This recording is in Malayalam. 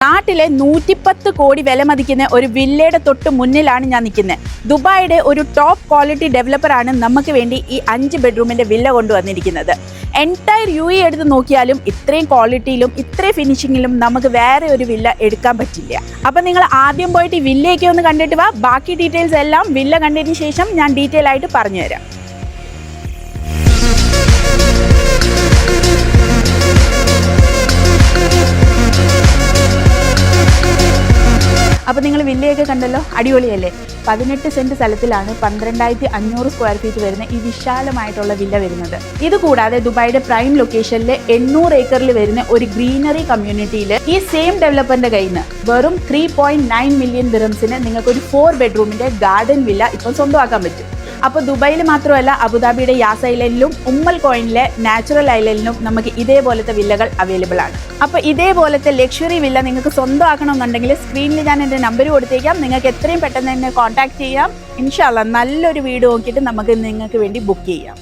നാട്ടിലെ 110 കോടി വില മതിക്കുന്ന ഒരു വില്ലയുടെ തൊട്ട് മുന്നിലാണ് ഞാൻ നിൽക്കുന്നത്. ദുബായിയുടെ ഒരു ടോപ്പ് ക്വാളിറ്റി ഡെവലപ്പറാണ് നമുക്ക് വേണ്ടി ഈ 5 ബെഡ്റൂമിൻ്റെ വില്ല കൊണ്ടുവന്നിരിക്കുന്നത്. എൻറ്റയർ UAE എടുത്ത് നോക്കിയാലും ഇത്രയും ക്വാളിറ്റിയിലും ഇത്രയും ഫിനിഷിങ്ങിലും നമുക്ക് വേറെ ഒരു വില്ല എടുക്കാൻ പറ്റില്ല. അപ്പം നിങ്ങൾ ആദ്യം പോയിട്ട് ഈ വില്ലയൊക്കെ ഒന്ന് കണ്ടിട്ട് വാ. ബാക്കി ഡീറ്റെയിൽസ് എല്ലാം വില്ല കണ്ടതിന് ശേഷം ഞാൻ ഡീറ്റെയിൽ ആയിട്ട് പറഞ്ഞുതരാം. അപ്പോൾ നിങ്ങൾ വില്ലയൊക്കെ കണ്ടല്ലോ, അടിപൊളിയല്ലേ? 18 സെൻറ്റ് സ്ഥലത്തിലാണ് 12,500 സ്ക്വയർ ഫീറ്റ് വരുന്ന ഈ വിശാലമായിട്ടുള്ള വില്ല വരുന്നത്. ഇത് കൂടാതെ ദുബായിയുടെ പ്രൈം ലൊക്കേഷനിൽ 800 ഏക്കറിൽ വരുന്ന ഒരു ഗ്രീനറി കമ്മ്യൂണിറ്റിയിൽ ഈ സെയിം ഡെവലപ്പറിന്റെ കയ്യിൽ നിന്ന് വെറും 3.9 മില്യൺ ദിർഹംസിന് നിങ്ങൾക്ക് ഒരു 4 ബെഡ്റൂമിന്റെ ഗാർഡൻ വില്ല ഇപ്പം സ്വന്തമാക്കാൻ പറ്റും. അപ്പോൾ ദുബായിൽ മാത്രമല്ല, അബുദാബിയുടെ യാസ് ഐലൻഡിലും ഉമ്മൽ കോയിനിലെ നാച്ചുറൽ ഐലൻഡിലും നമുക്ക് ഇതേപോലത്തെ വില്ലകൾ അവൈലബിൾ ആണ്. അപ്പോൾ ഇതേപോലത്തെ ലക്ഷറി വില്ല നിങ്ങൾക്ക് സ്വന്തമാക്കണമെന്നുണ്ടെങ്കിൽ സ്ക്രീനിൽ ഞാൻ എൻ്റെ നമ്പർ കൊടുത്തേക്കാം. നിങ്ങൾക്ക് എത്രയും പെട്ടെന്ന് തന്നെ കോൺടാക്ട് ചെയ്യാം. ഇൻഷാ അല്ലാഹ് നല്ലൊരു വീട് നോക്കിയിട്ട് നമുക്ക് നിങ്ങൾക്ക് വേണ്ടി ബുക്ക് ചെയ്യാം.